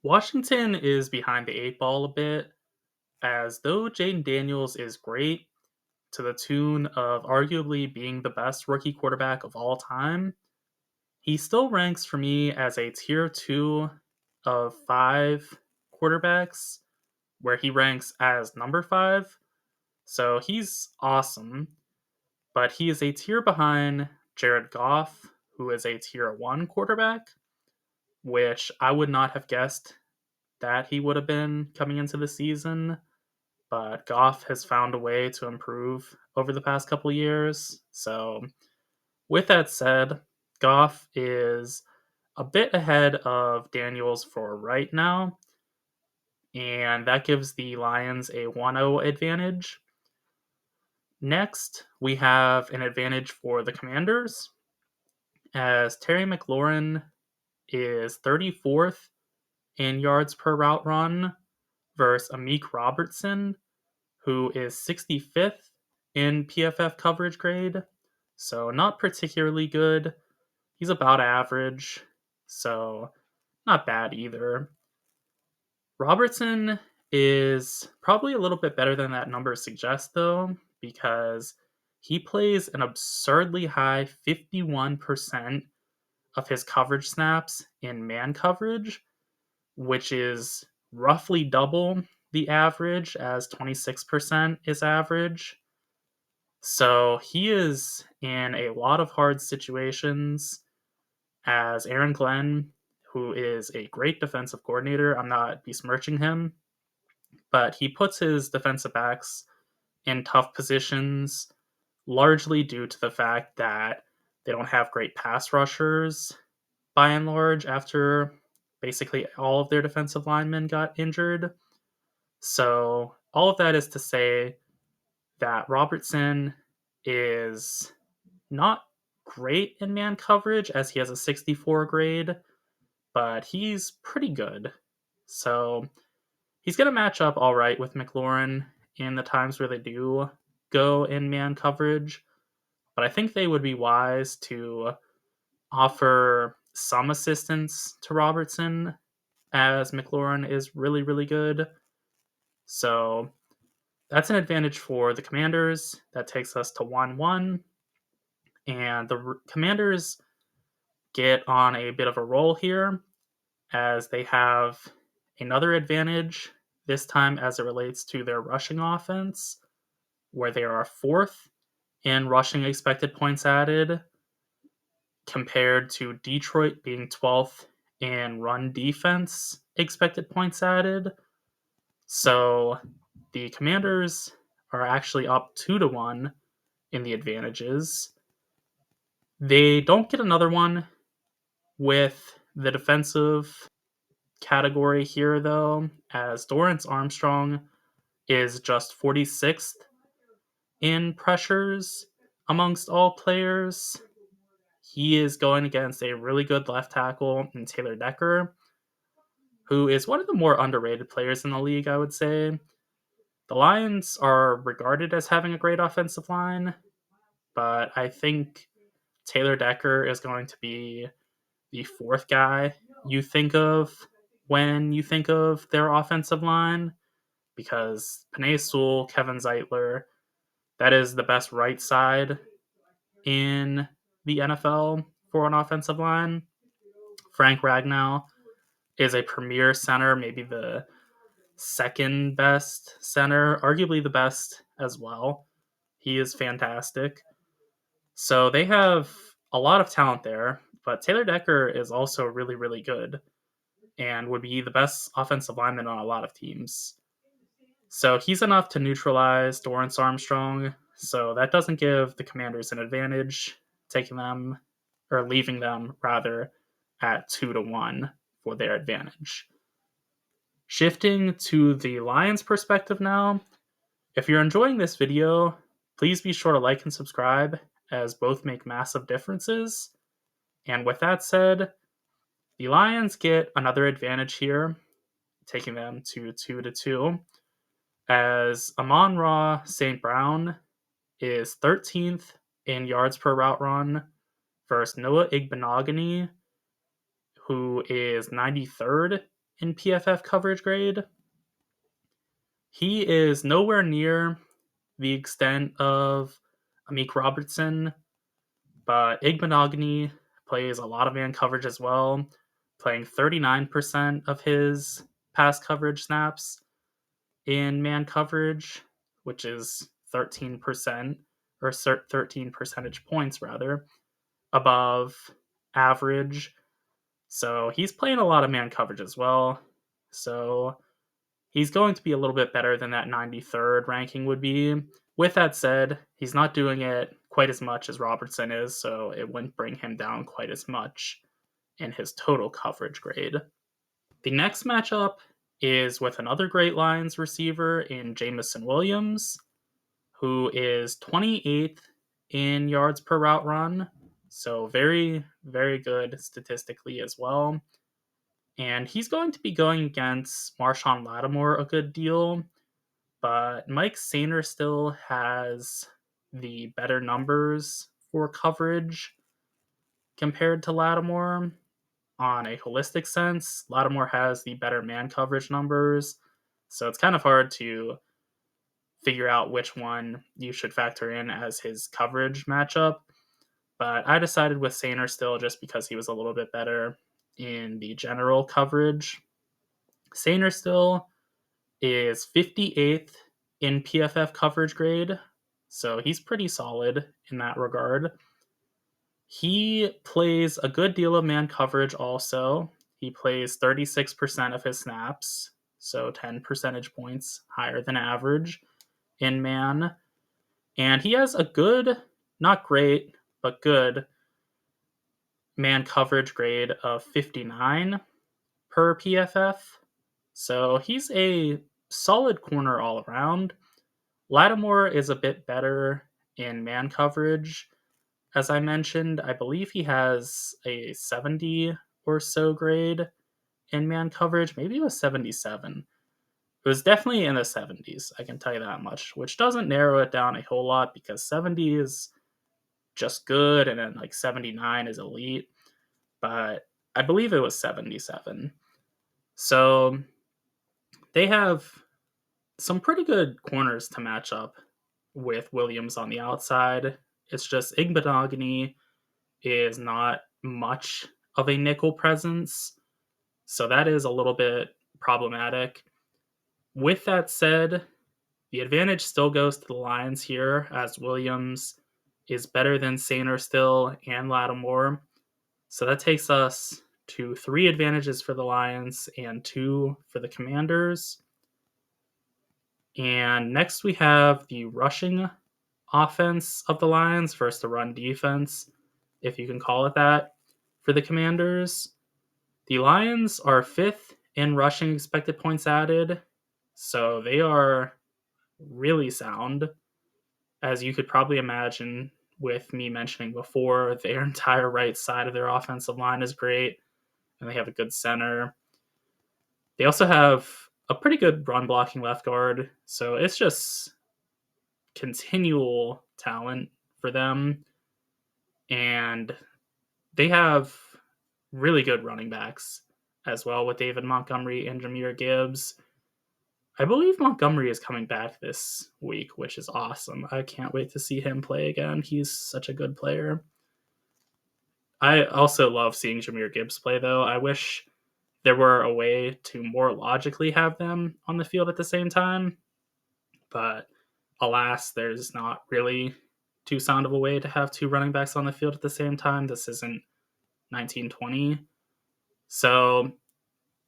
Washington is behind the eight ball a bit, as though Jaden Daniels is great to the tune of arguably being the best rookie quarterback of all time, he still ranks for me as a tier 2 of 5 quarterbacks, where he ranks as number 5. So he's awesome, but he is a tier behind Jared Goff, who is a tier 1 quarterback, which I would not have guessed that he would have been coming into the season. But Goff has found a way to improve over the past couple years. So, with that said, Goff is a bit ahead of Daniels for right now, and that gives the Lions a 1-0 advantage. Next, we have an advantage for the Commanders, as Terry McLaurin is 34th in yards per route run versus Amik Robertson, who is 65th in PFF coverage grade. So, not particularly good. He's about average. So, not bad either. Robertson is probably a little bit better than that number suggests, though, because he plays an absurdly high 51% of his coverage snaps in man coverage, which is roughly double the average, as 26% is average. So he is in a lot of hard situations, as Aaron Glenn, who is a great defensive coordinator, I'm not besmirching him, but he puts his defensive backs in tough positions, largely due to the fact that they don't have great pass rushers by and large after basically all of their defensive linemen got injured. So, all of that is to say that Robertson is not great in man coverage, as he has a 64 grade, but he's pretty good. So he's going to match up all right with McLaurin in the times where they do go in man coverage. But I think they would be wise to offer some assistance to Robertson, as McLaurin is really, really good. So that's an advantage for the Commanders. That takes us to 1-1. And the Commanders get on a bit of a roll here, as they have another advantage, this time as it relates to their rushing offense, where they are fourth in rushing expected points added, compared to Detroit being 12th in run defense expected points added. So the Commanders are actually up 2-1 in the advantages. They don't get another one with the defensive category here, though, as Dorrance Armstrong is just 46th in pressures amongst all players. He is going against a really good left tackle in Taylor Decker, who is one of the more underrated players in the league, I would say. The Lions are regarded as having a great offensive line, but I think Taylor Decker is going to be the fourth guy you think of when you think of their offensive line, because Penei Sewell, Kevin Zeitler, that is the best right side in the NFL for an offensive line. Frank Ragnow is a premier center, maybe the second best center, arguably the best as well. He is fantastic. So they have a lot of talent there, but Taylor Decker is also really, really good and would be the best offensive lineman on a lot of teams. So he's enough to neutralize Dorrance Armstrong. So that doesn't give the Commanders an advantage, taking them, or leaving them rather, at 2-1 for their advantage. Shifting to the Lions' perspective now, if you're enjoying this video, please be sure to like and subscribe, as both make massive differences. And with that said, the Lions get another advantage here, taking them to 2-2, as Amon-Ra St. Brown is 13th in yards per route run versus Noah Igbenogany, who is 93rd in PFF coverage grade. He is nowhere near the extent of Amik Robertson, but Igbenogany plays a lot of man coverage as well, playing 39% of his pass coverage snaps in man coverage, which is 13%, or 13 percentage points rather, above average. So he's playing a lot of man coverage as well. So he's going to be a little bit better than that 93rd ranking would be. With that said, he's not doing it quite as much as Robertson is, so it wouldn't bring him down quite as much in his total coverage grade. The next matchup is with another great Lions receiver in Jamison Williams, who is 28th in yards per route run, so very, very good statistically as well. And he's going to be going against Marshawn Lattimore a good deal, but Mike Sainer still has the better numbers for coverage compared to Lattimore. On a holistic sense, Lattimore has the better man coverage numbers, so it's kind of hard to figure out which one you should factor in as his coverage matchup. But I decided with Sainer still just because he was a little bit better in the general coverage. Sainer still is 58th in PFF coverage grade, so he's pretty solid in that regard. He plays a good deal of man coverage also. He plays 36% of his snaps, so 10 percentage points higher than average in man. And he has a good, not great, but good man coverage grade of 59 per PFF. So he's a solid corner all around. Lattimore is a bit better in man coverage. As I mentioned, I believe he has a 70 or so grade in man coverage. Maybe it was 77. It was definitely in the 70s, I can tell you that much, which doesn't narrow it down a whole lot because 70 is just good and then like 79 is elite. But I believe it was 77. So they have some pretty good corners to match up with Williams on the outside. It's just Igbenogany is not much of a nickel presence, so that is a little bit problematic. With that said, the advantage still goes to the Lions here, as Williams is better than Sainer still and Lattimore. So that takes us to 3 advantages for the Lions and 2 for the Commanders. And next we have the rushing offense of the Lions versus the run defense, if you can call it that, for the Commanders. The Lions are 5th in rushing expected points added, so they are really sound. As you could probably imagine with me mentioning before, their entire right side of their offensive line is great, and they have a good center. They also have a pretty good run blocking left guard, so it's just continual talent for them. And they have really good running backs as well with David Montgomery and Jahmyr Gibbs. I believe Montgomery is coming back this week, which is awesome. I can't wait to see him play again. He's such a good player. I also love seeing Jahmyr Gibbs play, though. I wish there were a way to more logically have them on the field at the same time, but alas, there's not really too sound of a way to have 2 running backs on the field at the same time. This isn't 1920. So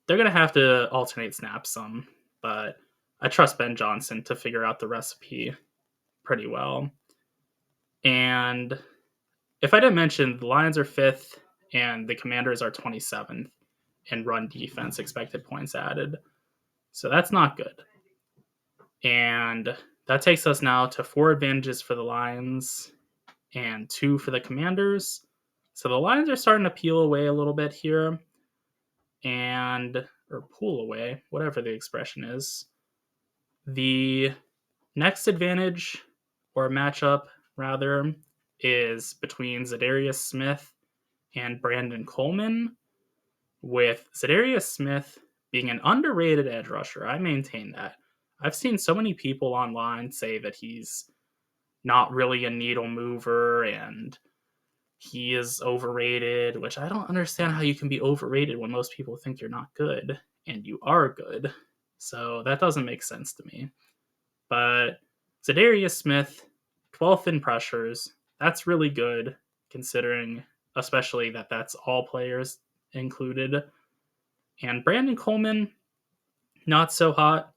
they're going to have to alternate snaps some, but I trust Ben Johnson to figure out the recipe pretty well. And if I didn't mention, the Lions are 5th and the Commanders are 27th in run defense expected points added. So that's not good. And that takes us now to 4 advantages for the Lions and 2 for the Commanders. So the Lions are starting to peel away a little bit here, or pull away, whatever the expression is. The next advantage, or matchup rather, is between Za'Darius Smith and Brandon Kollmann, with Za'Darius Smith being an underrated edge rusher. I maintain that. I've seen so many people online say that he's not really a needle mover and he is overrated, which I don't understand how you can be overrated when most people think you're not good and you are good. So that doesn't make sense to me. But Zadarius Smith, 12th in pressures. That's really good considering, especially that that's all players included. And Brandon Kollmann, not so hot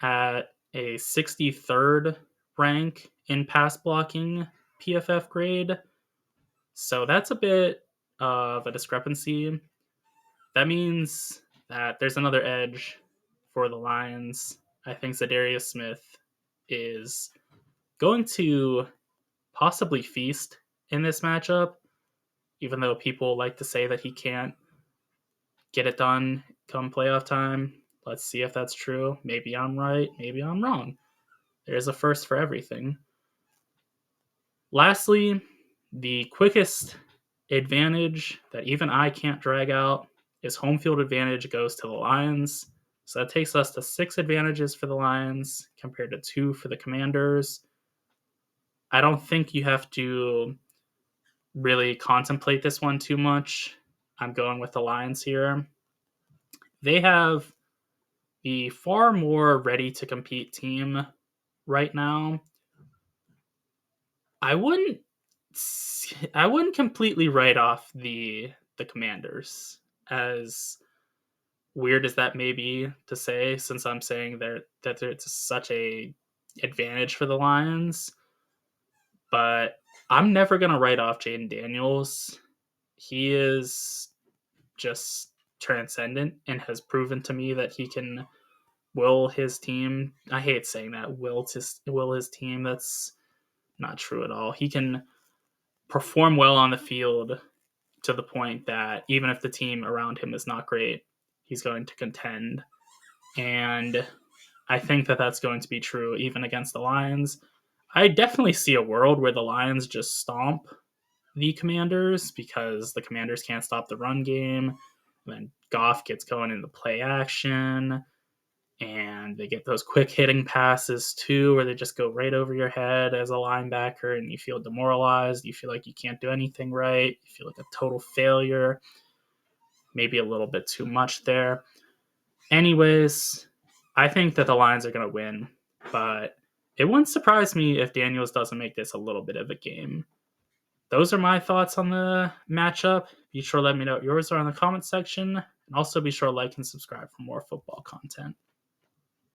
at a 63rd rank in pass blocking PFF grade. So that's a bit of a discrepancy. That means that there's another edge for the Lions. I think Zadarius Smith is going to possibly feast in this matchup, even though people like to say that he can't get it done come playoff time. Let's see if that's true. Maybe I'm right. Maybe I'm wrong. There's a first for everything. Lastly, the quickest advantage that even I can't drag out is home field advantage goes to the Lions. So that takes us to 6 advantages for the Lions compared to 2 for the Commanders. I don't think you have to really contemplate this one too much. I'm going with the Lions here. They have the far more ready to compete team right now. I wouldn't completely write off the Commanders, as weird as that may be to say, since I'm saying that it's such a advantage for the Lions. But I'm never gonna write off Jaden Daniels. He is just transcendent and has proven to me that he can will his team. I hate saying that, will his team. That's not true at all. He can perform well on the field to the point that even if the team around him is not great, he's going to contend. And I think that that's going to be true even against the Lions. I definitely see a world where the Lions just stomp the Commanders because the Commanders can't stop the run game. And then Goff gets going in the play action. And they get those quick hitting passes too, where they just go right over your head as a linebacker and you feel demoralized. You feel like you can't do anything right. You feel like a total failure. Maybe a little bit too much there. Anyways, I think that the Lions are going to win, but it wouldn't surprise me if Daniels doesn't make this a little bit of a game. Those are my thoughts on the matchup. Be sure to let me know what yours are in the comment section. And also be sure to like and subscribe for more football content.